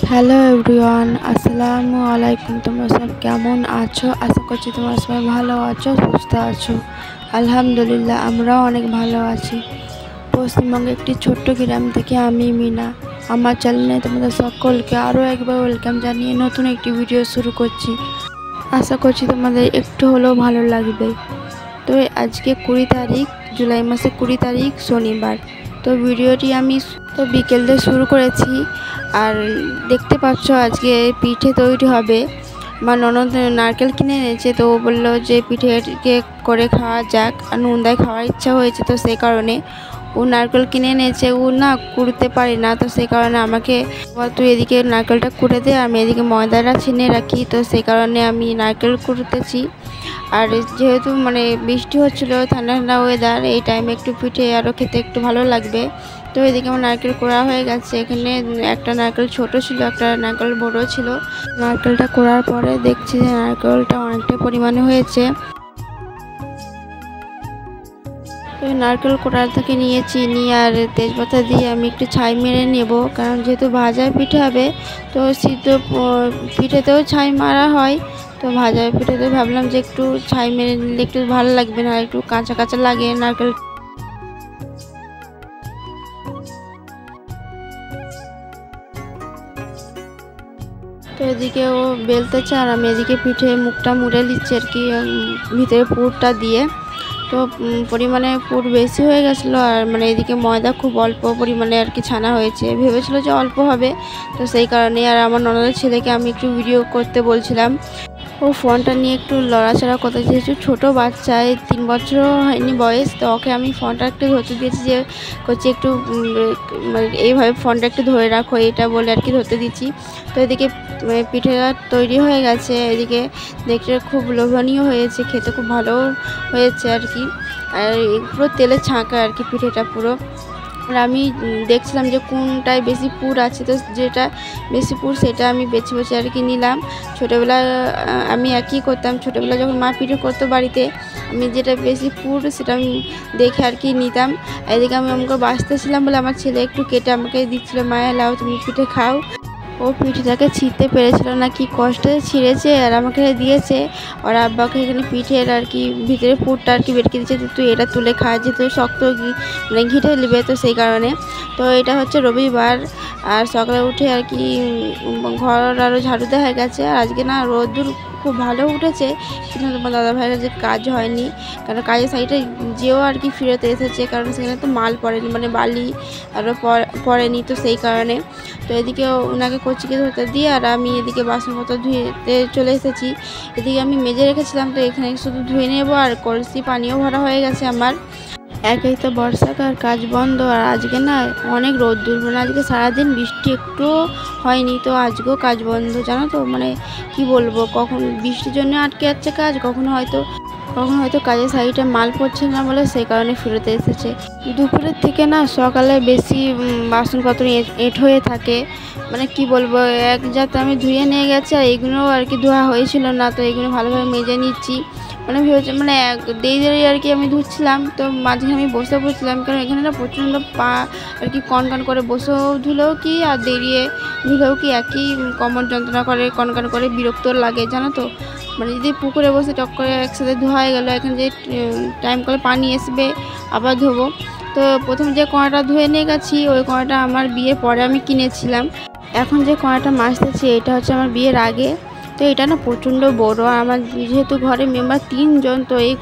Hello everyone, আসসালামু আলাইকুম। তোমরা সব কেমন আছো? আশা করছি তোমরা সবাই ভালো আছো, সুস্থ আছো। আলহামদুলিল্লাহ, আমরাও অনেক ভালো আছি। পশ্চিমবঙ্গে একটি ছোট্ট গ্রাম থেকে আমি মিনা আমার চ্যানেলে তোমাদের সকলকে আরও একবার ওয়েলকাম জানিয়ে নতুন একটি ভিডিও শুরু করছি। আশা করছি তোমাদের একটু হলেও ভালো লাগবে। তো আজকে 20 তারিখ, জুলাই মাসের 20 তারিখ শনিবার। তো ভিডিওটি আমি বিকেল দিয়ে শুরু করেছি। আর দেখতে পাচ্ছ আজকে পিঠে তৈরি হবে। আমার ননদ নারকেল কিনে এনেছে, তো ও বললো যে পিঠেকে করে খাওয়া যাক, আর নুনদায় খাওয়ার ইচ্ছা হয়েছে, তো সেই কারণে ও নারকেল কিনে এনেছে। ও না কুড়তে পারি না, তো সেই কারণে আমাকে তুই এদিকে নারকেলটা কুড়ে দে, আমি এদিকে ময়দাটা ছিনে রাখি। তো সেই কারণে আমি নারকেল কুড়তেছি। আর যেহেতু বৃষ্টি হচ্ছিলো, ঠান্ডা ঠান্ডা ওয়েদার, এই টাইমে একটু পিঠে আরও খেতে একটু ভালো লাগবে। তো এদিকে আমার নারকেল কোড়া হয়ে গেছে। এখানে একটা নারকেল ছোট ছিল, একটা নারকেল বড় ছিল। নারকেলটা কোড়ার পরে দেখছি যে নারকেলটা অনেকটা পরিমাণে হয়েছে। নারকেল কোড়া থেকে নিয়ে চিনি আর তেজপাতা দিয়ে আমি একটু ছাই মেরে নেব, কারণ যেহেতু ভাজা পিঠে হবে, তো সিদ্ধ পিঠেতেও ছাই মারা হয়। তো ভাজা পিঠেতে ভাবলাম যে একটু ছাই মেরে নিলে একটু ভালো লাগবে, না একটু কাঁচা কাঁচা লাগে নারকেল। তো এদিকে ও বেলতেছে আর আমি এদিকে পিঠে মুখটা মুড়ে নিচ্ছি আর কি, ভিতরে পুরটা দিয়ে। তো পরিমাণে পুর বেশি হয়ে গেছিলো, আর এদিকে ময়দা খুব অল্প পরিমাণে আর কি ছানা হয়েছে। ভেবেছিলো যে অল্প হবে, তো সেই কারণে। আর আমার ননদের ছেলেকে আমি একটু ভিডিও করতে বলছিলাম। ও ফোনটা নিয়ে একটু লড়াচড়া করতে, যেহেতু ছোটো বাচ্চা, 3 বছরও হয়নি বয়স, তো ওকে আমি ফোনটা একটু ধরতে দিয়েছি, যে করছি একটু এইভাবে ফোনটা একটু ধরে রাখো, এটা বলে আর কি ধরতে দিচ্ছি। তো এদিকে পিঠেটা তৈরি হয়ে গেছে। এদিকে দেখতে খুব লোভনীয় হয়েছে, খেতে খুব ভালো হয়েছে আর কি। আর পুরো তেলে ছাঁকা আর কি পিঠেটা পুরো। আর আমি দেখছিলাম যে কোনটায় বেশি পুর আছে, তো যেটা বেশি পুর সেটা আমি বেছে বেছে আর কি নিলাম। ছোটোবেলায় আমি একই করতাম, ছোটোবেলায় যখন মা পিঠে করতো বাড়িতে, আমি যেটা বেশি পুর সেটা আমি দেখে আর কি নিতাম। এদিকে আমি আমাকে বাঁচতেছিলাম বলে আমার ছেলে একটু কেটে আমাকে দিচ্ছিলো, মায়ের লাও তুমি পিঠে খাও। ও পিঠেটাকে ছিঁড়তে পেরেছিল না, কি কষ্টে ছিঁড়েছে আর আমাকে দিয়েছে। আর আব্বাকে এখানে পিঠের আর কি ভিতরে পুরটা আর কি বেটকে দিচ্ছে, তুই এটা তুলে খা, যেহেতু শক্ত ঘিটে নেবে, তো সেই কারণে। তো এটা হচ্ছে রবিবার, আর সকালে উঠে আর কি ঘর আরও ঝাড়ু দেওয়া হয়ে গেছে। আর আজকে না রোদ্দুর খুব ভালো উঠেছে, কিন্তু তোমার দাদাভাইয়ের যে কাজ হয়নি, কারণ কাজের সাইডে যেও আর কি ফিরতে এসেছে, কারণ সেখানে তো মাল পড়েনি, বালি আরও পড়েনি, তো সেই কারণে। তো এদিকে ওনাকে কচিকে ধরতে দিয়ে আর আমি এদিকে বাসনপত্র ধুয়েতে চলে এসেছি। এদিকে আমি মেজে রেখেছিলাম, তো এখানে শুধু ধুয়ে নেবো। আর কলসি পানিও ভরা হয়ে গেছে আমার। একেই তো বর্ষাকাল, কাজ বন্ধ, আর আজকে না অনেক রোদ্দুর, আজকে সারাদিন বৃষ্টি একটু হয়নি, তো আজকেও কাজ বন্ধ, জানো তো। কি বলবো, কখন বৃষ্টির জন্য আটকে যাচ্ছে কাজ, কখনো হয়তো কাজের সাইডে মাল পড়ছে না বলে সেই কারণে ফিরতে এসেছে। দুপুরের থেকে না সকালে বেশি বাসনপত্র এঁট হয়ে থাকে, কি বলবো, এক জাত আমি ধুয়ে নিয়ে গেছি, আর এগুলো আর কি ধোয়া হয়েছিল না, তো এগুলো ভালোভাবে মেজে নিচ্ছি। ভেবেছি দেরি আর কি আমি ধুচ্ছিলাম, তো মাঝখানে আমি বসে পড়ছিলাম, কারণ এখানে না প্রচণ্ড পা আর কি কনকন করে, বসেও ধুলেও কি আর দেরিয়ে ধুলেও কি একই কোমর যন্ত্রণা করে, কনকন করে, বিরক্ত লাগে, জানো তো। যদি পুকুরে বসে টক করে একসাথে ধোয়া হয়ে গেলো, এখন যে টাইম করে পানি আসবে আবার ধোবো। তো প্রথম যে কড়াটা ধুয়ে নিয়ে গেছি, ওই কড়াটা আমার বিয়ের পরে আমি কিনেছিলাম। এখন যে কড়াটা মাজতেছি এটা হচ্ছে আমার বিয়ের আগে। তো এটা না প্রচণ্ড বড়, আর আমার যেহেতু ঘরে মেম্বার 3 জন, তো এই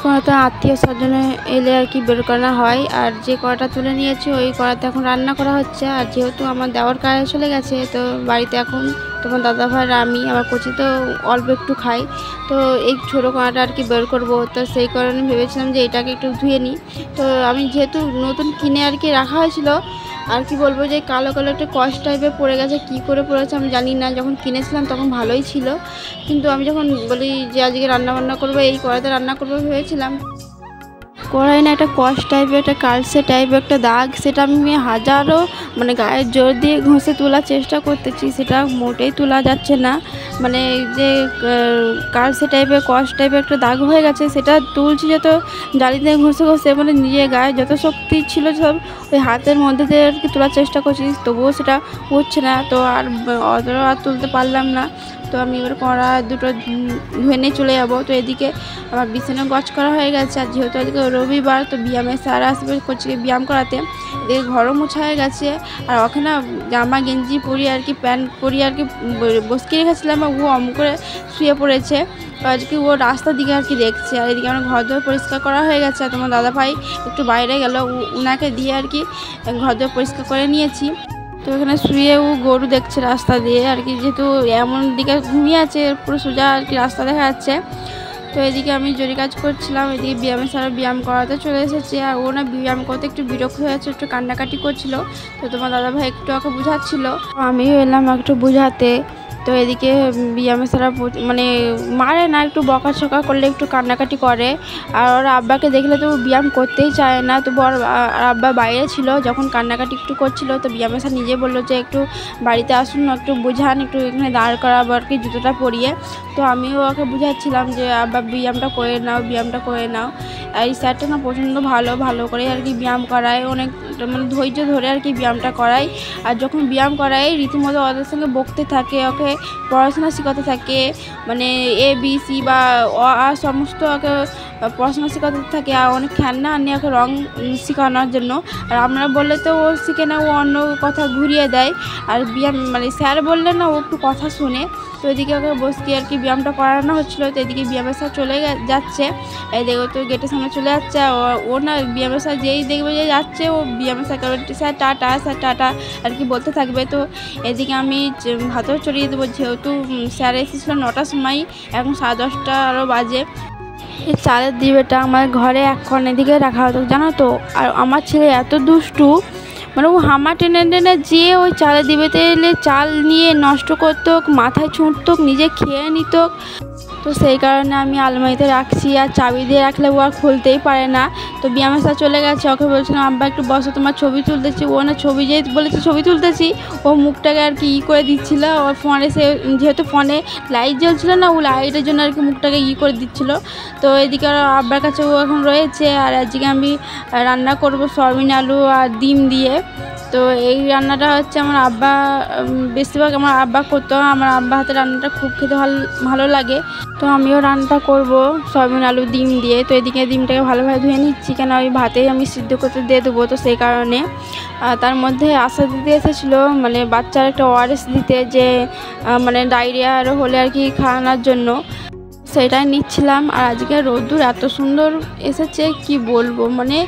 কড়াটা আত্মীয় স্বজনে এলে আর কি বের করা হয়। আর যে কড়াটা তুলে নিয়েছি ওই কড়াতে এখন রান্না করা হচ্ছে। আর যেহেতু আমার দেওয়ার কাজে চলে গেছে, তো বাড়িতে এখন তোমার দাদাভাই আমি আমার কচি তো অল্প একটু খাই, তো এই ছোটো কড়াটা আর কি বের করবো। তো সেই কারণে ভেবেছিলাম যে এটাকে একটু ধুয়ে নিই। তো আমি যেহেতু নতুন কিনে আর কি রাখা হয়েছিল, আর কি বলবো যে কালো কালো একটা কষ্ট টাইপের পড়ে গেছে, কি করে পড়েছে আমি জানি না। যখন কিনেছিলাম তখন ভালোই ছিল, কিন্তু আমি যখন বলি যে আজকে রান্না বান্না করবো, এই কড়াতে রান্না করবো ভেবেছিলাম, কড়াই না একটা কষ টাইপের, একটা কালসে টাইপের একটা দাগ, সেটা আমি হাজারও মানে গায়ের জোর দিয়ে ঘষে তোলার চেষ্টা করতেছি, সেটা মোটেই তোলা যাচ্ছে না। মানে যে কালসে টাইপের কষ টাইপের একটা দাগ হয়ে গেছে, সেটা তুলছি যত জালি দিয়ে ঘষে ঘষে, মানে নিজের গায়ে যত শক্তি ছিল সব ওই হাতের মধ্যে দিয়ে আর কি তোলার চেষ্টা করছি, তবুও সেটা হচ্ছে না। তো আর অতটা আর তুলতে পারলাম না। তো আমি এবার কড়া দুটো ধুয়ে নিয়ে চলে যাবো। তো এদিকে আমার বিছানা গজ করা হয়ে গেছে, আর যেহেতু আজকে রবিবার, তো ব্যায়ামের স্যার আসবে কোচিংয়ে ব্যায়াম করাতে। এদিকে ঘরও মোছা হয়ে গেছে, আর ওখানে জামা গেঞ্জি পরি আর কি, প্যান্ট পরি আর কি বসকে রেখেছিলাম, ও অম করে শুয়ে পড়েছে। আজকে ও রাস্তার দিকে আর কি দেখছে। আর এদিকে আমার ঘর দর পরিষ্কার করা হয়ে গেছে, আর তোমার দাদাভাই একটু বাইরে গেল, ওনাকে দিয়ে আর কি ঘর দর পরিষ্কার করে নিয়েছি। তো এখানে শুয়ে ও গরু দেখছে রাস্তা দিয়ে আর কি, যেহেতু এমন দিকে ঘুমিয়ে আছে পুরো সোজা আর কি রাস্তা দেখা যাচ্ছে। তো এদিকে আমি জরি কাজ করছিলাম, এদিকে ব্যায়ামের স্যার ব্যায়াম করাতে চলে এসেছে, আর ও না ব্যায়াম করতে একটু বিরক্ত হয়েছে, একটু কান্নাকাটি করছিল। তো তোমার দাদাভাই একটু ওকে বোঝাচ্ছিল, আমিও এলাম একটু বোঝাতে। তো এদিকে ব্যায়ামের স্যারা মানে মারে না, একটু বকাঝকা করলে একটু কান্নাকাটি করে। আর ওর আব্বাকে দেখলে তো ব্যায়াম করতেই চায় না। তো আব্বা বাইরে ছিল, যখন কান্নাকাটি একটু করছিল, তো ব্যায়ামের স্যার নিজে বললো যে একটু বাড়িতে আসুন, একটু বোঝান, একটু এখানে দাঁড় করাবো আর কি জুতোটা পরিয়ে। তো আমিও ওকে বুঝাচ্ছিলাম যে আব্বা ব্যায়ামটা করে নাও, ব্যায়ামটা করে নাও। আর এই স্যারটা না প্রচণ্ড ভালো করে আর কি ব্যায়াম করায়, অনেক মানে ধৈর্য ধরে আর কি ব্যায়ামটা করায়। আর যখন ব্যায়াম করায় রীতিমতো ওদের সঙ্গে বকতে থাকে, ওকে পড়াশোনা শেখাতে থাকে, মানে ABC বা অ সমস্ত ওকে পড়াশোনা শেখাতে থাকে। আর অনেক খেলনা আনে ওকে রং শেখানোর জন্য। আর আমরা বললে তো ও শিখে না, ও অন্য কথা ঘুরিয়ে দেয়। আর ব্যায়াম মানে স্যার বললে না ও একটু কথা শুনে। তো এদিকে ওকে বসকে আর কি ব্যায়ামটা করানো হচ্ছিলো। তো এদিকে ব্যায়ামের স্যার চলে যাচ্ছে, এই দেখো তো গেটের সামনে চলে যাচ্ছে। ও না ব্যায়ামের স্যার যেই দেখবে যে যাচ্ছে, ও ব্যায়ামের sir sir tata, sir tata আর কি বলতে থাকবে। তো এদিকে আমি ভাতও চড়িয়ে দেবো, যেহেতু স্যার এসেছিলো 9টার সময়, এখন 10:30 আরও বাজে। এই চালের ডিবেটা আমার ঘরে এখন এদিকে রাখা হতো জানো তো। আর আমার ছেলে এত দুষ্টু, মানে ও হামা টেনে টেনে যেয়ে ওই চালের ডিবেতে এলে চাল নিয়ে নষ্ট করতো, মাথায় ছুঁড়তো, নিজে খেয়ে নিত। তো সেই কারণে আমি আলমারিতে রাখছি, আর চাবি দিয়ে রাখলে ও আর খুলতেই পারে না। তো ব্যায়ামের স্যার চলে গেছে, ওকে বলছিলাম আব্বা একটু বসো, তোমার ছবি তুলতেছি। ও না ছবি যেই বলেছে ছবি তুলতেছি, ও মুখটাকে আর কি করে দিচ্ছিলো। ওর ফোনে যেহেতু ফোনে লাইট জ্বলছিল না, ও লাইটের জন্য আর কি মুখটাকে করে দিচ্ছিলো। তো এদিকে আব্বার কাছে ও এখন রয়েছে। আর আজকে আমি রান্না করবো সয়াবিন আলু আর ডিম দিয়ে। তো এই রান্নাটা হচ্ছে আমার আব্বা, বেশিরভাগ আমার আব্বা করতো, আমার আব্বা হাতে রান্নাটা খুব খেতে ভালো লাগে। তো আমিও রান্নাটা করব সয়াবিন আলু ডিম দিয়ে। তো এদিকে ডিমটাকে ভালোভাবে ধুয়ে নিচ্ছি, কেন ওই ভাতেই আমি সিদ্ধ করতে দিয়ে দেবো। তো সেই কারণে তার মধ্যে আশা দিতে এসেছিলো, মানে বাচ্চার একটা ORS দিতে, যে মানে ডায়রিয়া আরও হলে আর কি খাওয়ানোর জন্য, সেটাই নিচ্ছিলাম। আর আজকে রোদ্দুর এত সুন্দর এসেছে কি বলবো, মানে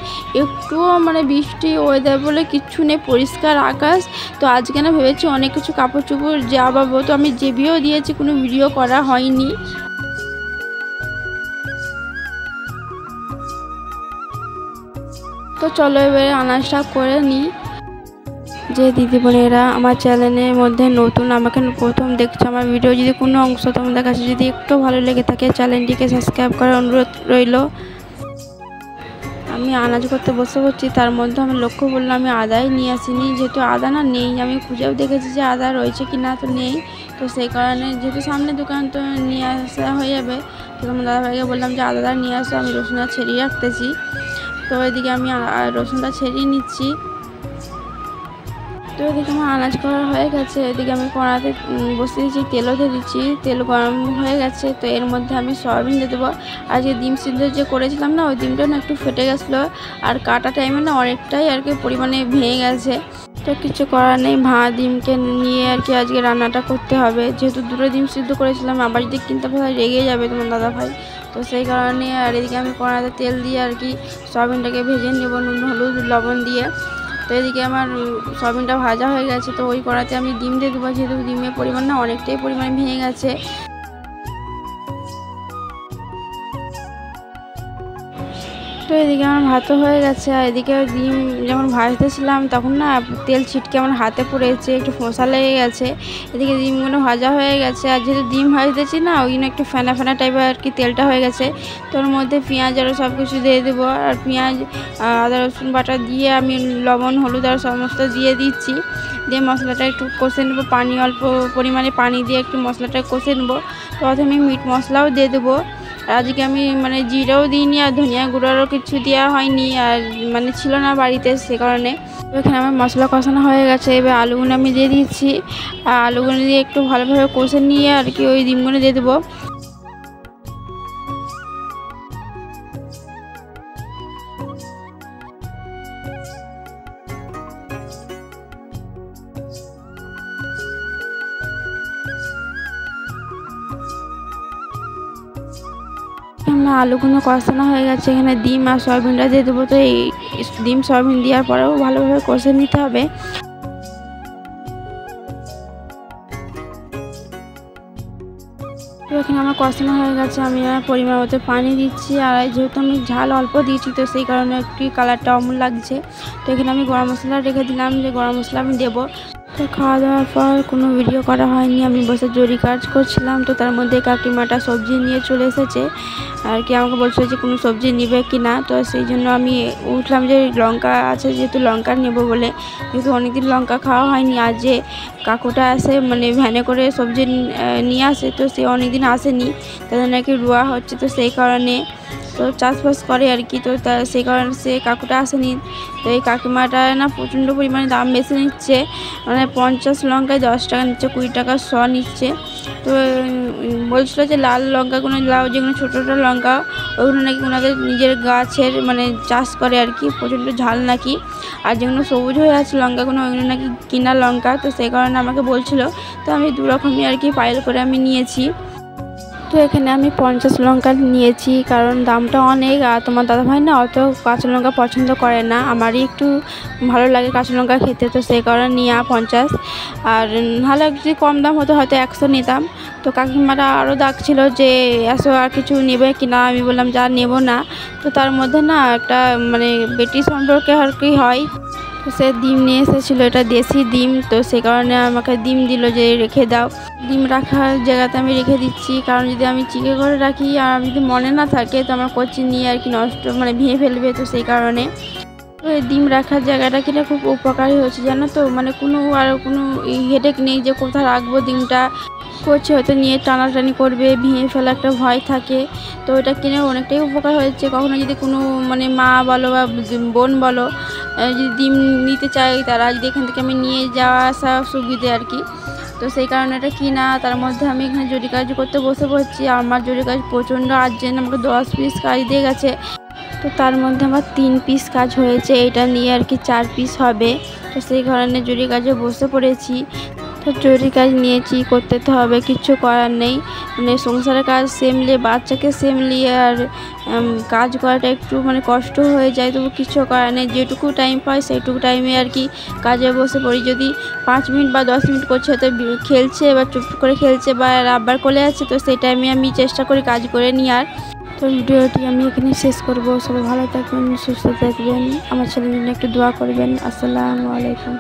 একটুও মানে বৃষ্টি ওয়েদার বলে কিচ্ছু নেই, পরিষ্কার আকাশ। তো আজকে না ভেবেছি অনেক কিছু কাপড় চোপড় যাবাবো, তো আমি জেবিও দিয়েছি, কোনো ভিডিও করা হয়নি। তো চলো এবারে আনাজটা করে নিই। যে দিদি বোনেরা আমার চ্যানেলের মধ্যে নতুন, আমাকে প্রথম দেখছো, আমার ভিডিও যদি কোনো অংশ তোমাদের কাছে যদি একটু ভালো লেগে থাকে, চ্যানেলটিকে সাবস্ক্রাইব করার অনুরোধ রইল। আমি আনাজ করতে বসে পড়ছি, তার মধ্যে আমি লক্ষ্য করলাম আমি আদাই নিয়ে আসিনি, যেহেতু আদা না নেই। আমি খুঁজেও দেখেছি যে আদা রয়েছে কি না, তো নেই। তো সেই কারণে যেহেতু সামনে দোকান, তো নিয়ে আসা হয়ে যাবে। তো আমার দাদাভাইকে বললাম যে আদাটা নিয়ে আসো, আমি রসুনটা ছেড়িয়ে রাখতেছি। তো এদিকে আমি রসুনটা ছেড়িয়ে নিচ্ছি। তো এদিকে আমার আনাজ করা হয়ে গেছে। এদিকে আমি কড়াতে বসিয়ে দিচ্ছি, তেলও দিয়ে দিচ্ছি, তেল গরম হয়ে গেছে। তো এর মধ্যে আমি সয়াবিন দিয়ে দেবো। আর যে ডিম সিদ্ধ যে করেছিলাম না, ওই ডিমটা না একটু ফেটে গেছিলো, আর কাটা টাইমে না অনেকটাই আর কি পরিমাণে ভেঙে গেছে। তো কিছু করার নেই, ডিমকে নিয়ে আর কি আজকে রান্নাটা করতে হবে। যেহেতু দুটো ডিম সিদ্ধ করেছিলাম, আবার যদি কিনতে পারে রেগে যাবে তোমার দাদাভাই। তো সেই কারণে আর এদিকে আমি কড়াতে তেল দিয়ে আর কি সয়াবিনটাকে ভেজে নেব নুন হলুদ লবণ দিয়ে। তো এদিকে আমার সয়াবিনটা ভাজা হয়ে গেছে। তো ওই কড়াতে আমি ডিম দিয়ে দেবো, যেহেতু ডিমের পরিমাণ না অনেকটাই পরিমাণে ভেঙে গেছে। তো এদিকে আমার ভাতও হয়ে গেছে, আর এদিকে ডিম যখন ভাজতেছিলাম তখন না তেল ছিটকে আমার হাতে পড়েছে, একটু ফোঁসা লেগে গেছে। এদিকে ডিমগুলো ভাজা হয়ে গেছে, আর যেহেতু ডিম ভাজতেছি না ওই জন্য একটু ফেনা ফেনা টাইপের আর কি তেলটা হয়ে গেছে। তো ওর মধ্যে পেঁয়াজ আরও সব কিছু দিয়ে দেবো, আর পেঁয়াজ আদা রসুন বাটা দিয়ে আমি লবণ হলুদ আর সমস্ত দিয়ে দিচ্ছি। দিয়ে মশলাটা একটু কষে নেবো, পানি অল্প পরিমাণে পানি দিয়ে একটু মশলাটা কষে নেবো। তো প্রথমে মিট মশলাও দিয়ে দেবো। আর আজকে আমি মানে জিরাও দিইনি আর ধনিয়া গুঁড়োরও কিছু দেওয়া হয়নি, আর মানে ছিল না বাড়িতে, সে কারণে। এখানে আমার মশলা কষানো হয়ে গেছে, এবার আলুগুলো আমি দিয়ে দিচ্ছি। আর আলুগুলো দিয়ে একটু ভালোভাবে কষে নিয়ে আর কি ওই ডিমগুলো দিয়ে দেবো। আলুগুলো কষানো হয়ে গেছে, এখানে ডিম আর সয়াবিনটা দিয়ে দেবো। তো এই ডিম সয়াবিন দেওয়ার পরেও ভালোভাবে কষে নিতে হবে। তো এখানে আমার কষানো হয়ে গেছে, আমি পরিমাণ মতো পানি দিচ্ছি। আর যেহেতু আমি ঝাল অল্প দিয়েছি তো সেই কারণে একটু কালারটা অমন লাগছে। তো এখানে আমি গরম মশলা রেখে দিলাম, যে গরম মশলা আমি দেবো। তো খাওয়া দাওয়ার পর কোনো ভিডিও করা হয়নি, আমি বসে জরি কাজ করছিলাম। তো তার মধ্যে কাকিমাটা সবজি নিয়ে চলে এসেছে আর কি, আমাকে বলছিল যে কোনো সবজি নেবে কি না। তো সেই জন্য আমি উঠলাম যে লঙ্কা আছে, যেহেতু লঙ্কা নেবো বলে, যেহেতু অনেকদিন লঙ্কা খাওয়া হয়নি। আর যে কাকুটা আসে মানে ভ্যানে করে সবজি নিয়ে আসে, তো সে অনেকদিন আসেনি, তাদের নাকি রোয়া হচ্ছে, তো সেই কারণে তো চাষবাস করে আর কি। তো সেই কারণে সে কাকুটা আসেনি। তো এই কাকিমাটা না প্রচণ্ড পরিমাণে দাম বেশি নিচ্ছে, মানে 50 লঙ্কায় 10 টাকা নিচ্ছে, 20 টাকা শ নিচ্ছে। তো বলছিল যে লাল লঙ্কাগুলো যেগুলো ছোটো ছোটো লঙ্কা ওইগুলো নাকি ওনাদের নিজের গাছের মানে চাষ করে আর কি, প্রচণ্ড ঝাল নাকি। আর যেগুলো সবুজ হয়ে আছে লঙ্কাগুলো ওইগুলো নাকি কিনা লঙ্কা, তো সেই কারণে আমাকে বলছিল। তো আমি দু রকমই আর কি পাইল করে আমি নিয়েছি। তো এখানে আমি 50 লঙ্কা নিয়েছি, কারণ দামটা অনেক। আর তোমার দাদাভাই না অত কাঁচা লঙ্কা পছন্দ করে না, আমারই একটু ভালো লাগে কাঁচা লঙ্কা খেতে, তো সেই কারণে নিয়ে 50। আর নাহলে যদি কম দাম হতো হয়তো 100 নিতাম। তো কাকিমারা আরও ডাকছিল যে এসো আর কিছু নেবে কিনা, আমি বললাম যা নেব না। তো তার মধ্যে না একটা মানে বেটি সম্পর্কে আর কি হয়, তো সে ডিম নিয়ে এসেছিলো, এটা দেশি ডিম। তো সে কারণে আমাকে ডিম দিল যে রেখে দাও। ডিম রাখার জায়গাতে আমি রেখে দিচ্ছি, কারণ যদি আমি চিকে করে রাখি আর আমি যদি মনে না থাকে তো আমার কচি নিয়ে আর কি নষ্ট মানে ভেঙে ফেলবে, তো সেই কারণে। তো এই ডিম রাখার জায়গাটা কিনা খুব উপকারী হয়েছে জানো তো, মানে কোনো হেডেক নেই যে কোথায় রাখবো ডিমটা। করছে হয়তো নিয়ে টানাটানি করবে, ভেঙে ফেলা একটা ভয় থাকে। তো এটা কিনে অনেকটাই উপকার হয়েছে। কখনো যদি কোনো মানে মা বলো বা বোন বলো যদি ডিম নিতে চাই, তারা যদি এখান থেকে আমি নিয়ে যাওয়া আসা সুবিধে আর কি। তো সেই কারণে এটা কিনা। তার মধ্যে আমি এখানে জরি কাজ করতে বসে পড়ছি, আমার জরি কাজ প্রচণ্ড আর্জেন্ট, আমাকে 10 পিস কাজ দিয়ে গেছে। তো তার মধ্যে আমার 3 পিস কাজ হয়েছে, এটা নিয়ে আর কি 4 পিস হবে। তো সেই কারণে জরি কাজে বসে পড়েছি। তো জরি কাজ নিয়েছি, করতে তো হবে, কিচ্ছু করার নেই। মানে সংসারের কাজ সামলিয়ে বাচ্চাকে সামলিয়ে আর কাজ করাটা একটু মানে কষ্ট হয়ে যায়, তবু কিছু করার নেই। যেটুকু টাইম পাই সেইটুকু টাইমে আর কি কাজে বসে পড়ি। যদি 5 মিনিট বা 10 মিনিট করছে, হয়তো খেলছে বা চুপ করে খেলছে বা আব্বার কোলে আছে, তো সেই টাইমে আমি চেষ্টা করি কাজ করে নেওয়ার। তো ভিডিওটি আমি এখানে শেষ করব। সবাই ভালো থাকবেন, সুস্থ থাকবেন, আমার ছেলের জন্য একটু দোয়া করবেন। আসসালামু আলাইকুম।